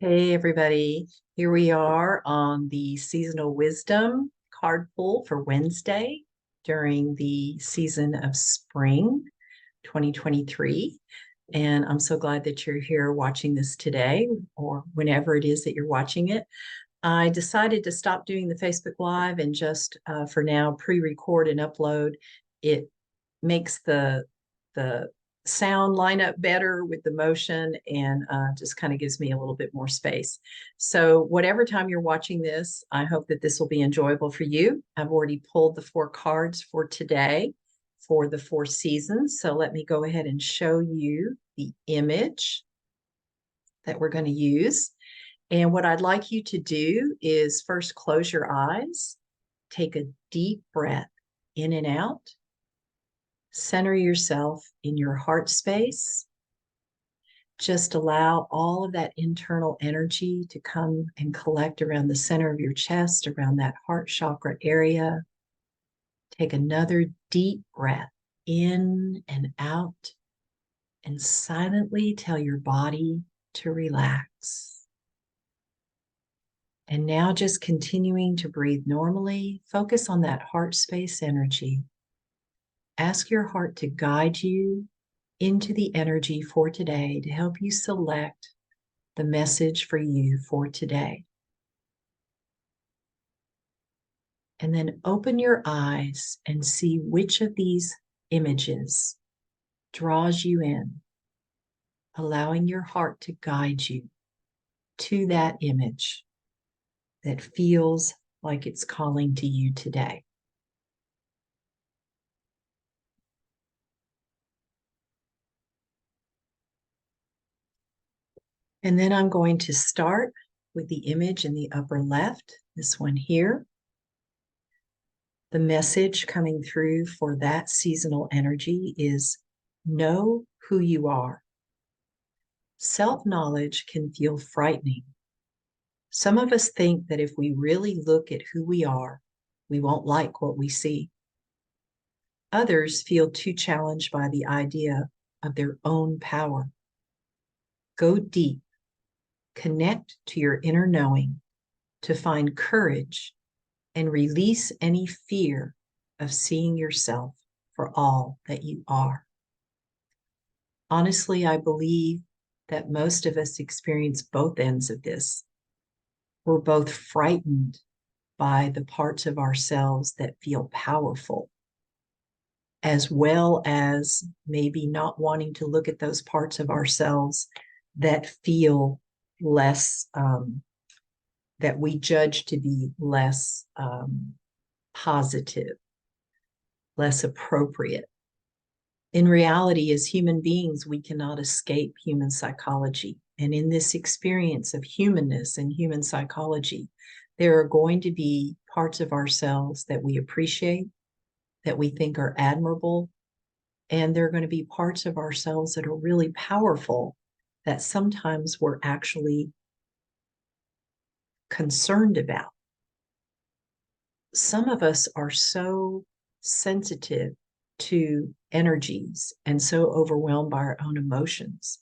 Hey, everybody. Here we are on the seasonal wisdom card pull for Wednesday during the season of spring 2023. And I'm so glad that you're here watching this today or whenever it is that you're watching it. I decided to stop doing the Facebook Live and just for now pre-record and upload. It makes the sound line up better with the motion and just kind of gives me a little bit more space. So whatever time you're watching this, I hope that this will be enjoyable for you. I've already pulled the 4 cards for today for the 4 seasons. So let me go ahead and show you the image that we're going to use. And what I'd like you to do is first close your eyes, take a deep breath in and out. Center yourself in your heart space. Just allow all of that internal energy to come and collect around the center of your chest, around that heart chakra area. Take another deep breath in and out, and silently tell your body to relax. And now just continuing to breathe normally, focus on that heart space energy. Ask your heart to guide you into the energy for today to help you select the message for you for today. And then open your eyes and see which of these images draws you in, allowing your heart to guide you to that image that feels like it's calling to you today. And then I'm going to start with the image in the upper left, this one here. The message coming through for that seasonal energy is know who you are. Self-knowledge can feel frightening. Some of us think that if we really look at who we are, we won't like what we see. Others feel too challenged by the idea of their own power. Go deep. Connect to your inner knowing to find courage and release any fear of seeing yourself for all that you are. Honestly, I believe that most of us experience both ends of this. We're both frightened by the parts of ourselves that feel powerful, as well as maybe not wanting to look at those parts of ourselves that feel less, that we judge to be less positive, less appropriate. In reality, as human beings, we cannot escape human psychology. And in this experience of humanness and human psychology, there are going to be parts of ourselves that we appreciate, that we think are admirable, and there are going to be parts of ourselves that are really powerful that sometimes we're actually concerned about. Some of us are so sensitive to energies and so overwhelmed by our own emotions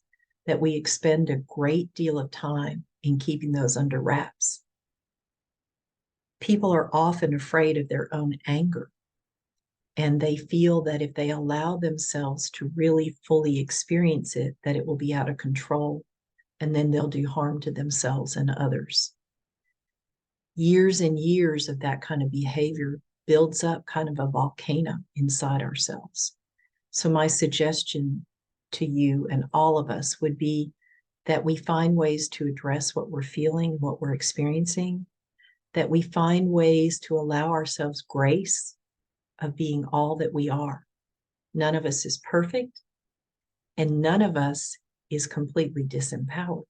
that we expend a great deal of time in keeping those under wraps. People are often afraid of their own anger, and they feel that if they allow themselves to really fully experience it, that it will be out of control, and then they'll do harm to themselves and others. Years and years of that kind of behavior builds up kind of a volcano inside ourselves. So my suggestion to you and all of us would be that we find ways to address what we're feeling, what we're experiencing, that we find ways to allow ourselves grace of being all that we are. None of us is perfect, and none of us is completely disempowered.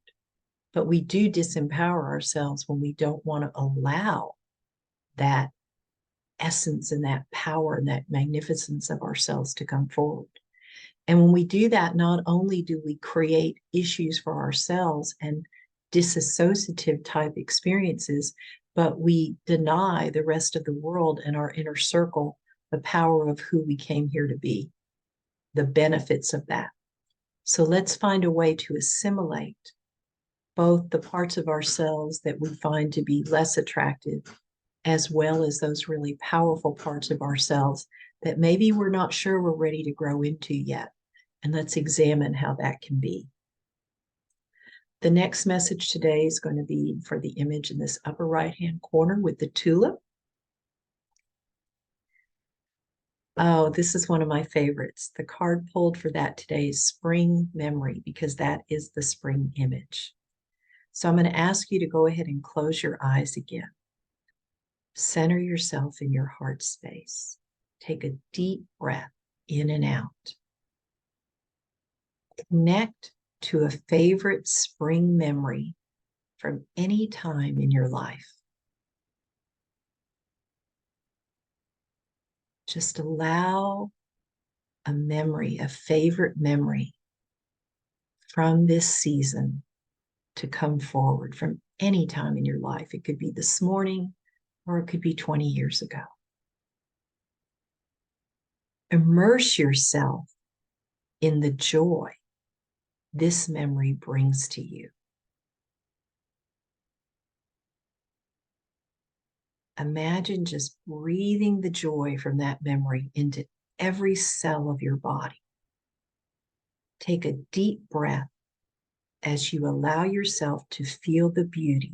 But we do disempower ourselves when we don't want to allow that essence and that power and that magnificence of ourselves to come forward. And when we do that, not only do we create issues for ourselves and disassociative type experiences, but we deny the rest of the world and our inner circle the power of who we came here to be, the benefits of that. So let's find a way to assimilate both the parts of ourselves that we find to be less attractive, as well as those really powerful parts of ourselves that maybe we're not sure we're ready to grow into yet. And let's examine how that can be. The next message today is going to be for the image in this upper right-hand corner with the tulip. Oh, this is one of my favorites. The card pulled for that today is Spring Memory, because that is the spring image. So I'm going to ask you to go ahead and close your eyes again. Center yourself in your heart space. Take a deep breath in and out. Connect to a favorite spring memory from any time in your life. Just allow a memory, a favorite memory from this season to come forward from any time in your life. It could be this morning, or it could be 20 years ago. Immerse yourself in the joy this memory brings to you. Imagine just breathing the joy from that memory into every cell of your body. Take a deep breath as you allow yourself to feel the beauty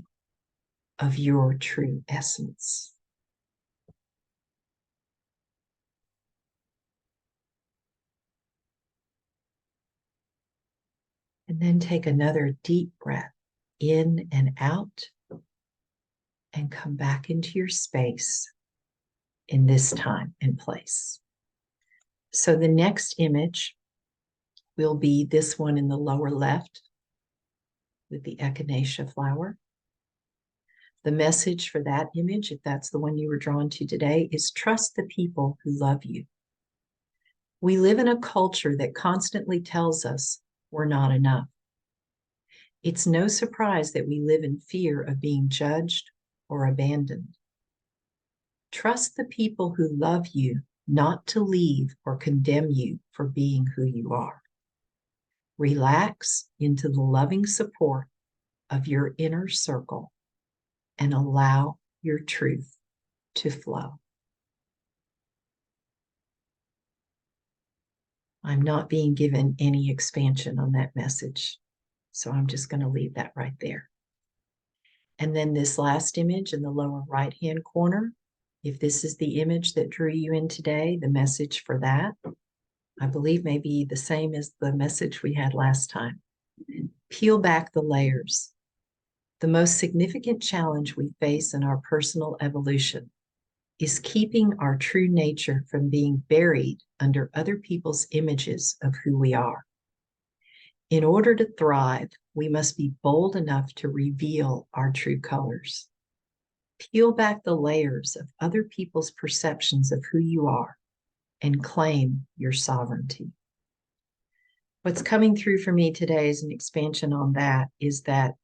of your true essence. And then take another deep breath in and out, and come back into your space in this time and place. So the next image will be this one in the lower left with the echinacea flower. The message for that image, if that's the one you were drawn to today, is trust the people who love you. We live in a culture that constantly tells us we're not enough. It's no surprise that we live in fear of being judged or abandoned. Trust the people who love you not to leave or condemn you for being who you are. Relax into the loving support of your inner circle and allow your truth to flow. I'm not being given any expansion on that message, so I'm just going to leave that right there. And then this last image in the lower right-hand corner, if this is the image that drew you in today, the message for that, I believe may be the same as the message we had last time. Peel back the layers. The most significant challenge we face in our personal evolution is keeping our true nature from being buried under other people's images of who we are. In order to thrive, we must be bold enough to reveal our true colors. Peel back the layers of other people's perceptions of who you are and claim your sovereignty. What's coming through for me today as an expansion on that is that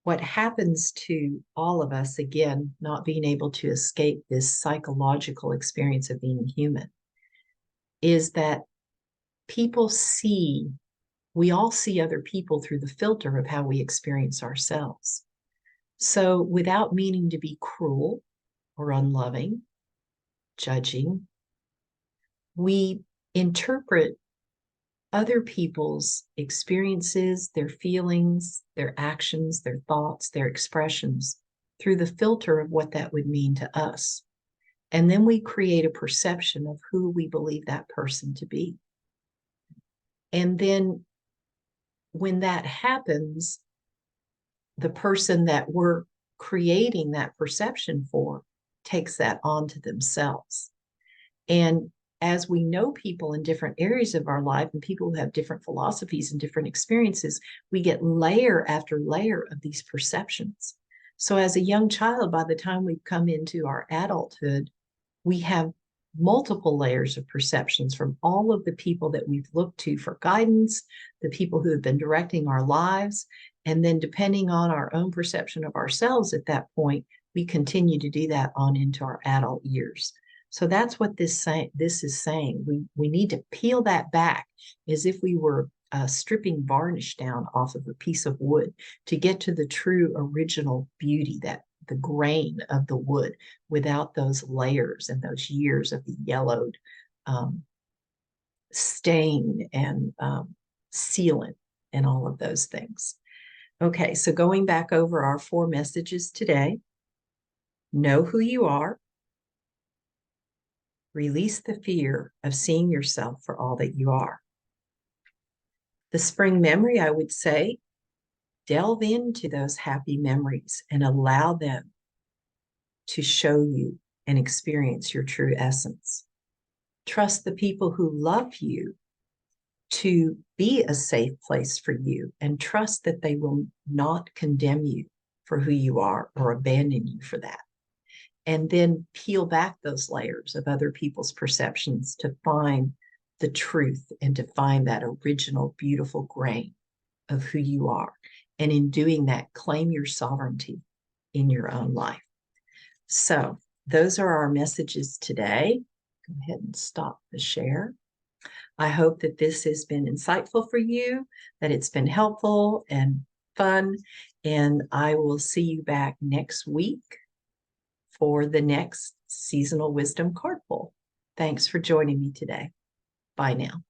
what happens to all of us, again, not being able to escape this psychological experience of being human, is that we all see other people through the filter of how we experience ourselves. So without meaning to be cruel or unloving, judging, we interpret other people's experiences, their feelings, their actions, their thoughts, their expressions through the filter of what that would mean to us. And then we create a perception of who we believe that person to be. And then when that happens, the person that we're creating that perception for takes that onto themselves. And as we know people in different areas of our life and people who have different philosophies and different experiences, we get layer after layer of these perceptions. So as a young child, by the time we come into our adulthood, we have multiple layers of perceptions from all of the people that we've looked to for guidance, the people who have been directing our lives. And then depending on our own perception of ourselves at that point, we continue to do that on into our adult years. So that's what this is saying. We need to peel that back as if we were stripping varnish down off of a piece of wood to get to the true original beauty, that the grain of the wood without those layers and those years of the yellowed stain and sealant and all of those things. Okay, so going back over our 4 messages today: know who you are, release the fear of seeing yourself for all that you are. The spring memory, I would say, delve into those happy memories and allow them to show you and experience your true essence. Trust the people who love you to be a safe place for you, and trust that they will not condemn you for who you are or abandon you for that. And then peel back those layers of other people's perceptions to find the truth and to find that original, beautiful grain of who you are. And in doing that, claim your sovereignty in your own life. So those are our messages today. Go ahead and stop the share. I hope that this has been insightful for you, that it's been helpful and fun, and I will see you back next week for the next Seasonal Wisdom card pull. Thanks for joining me today. Bye now.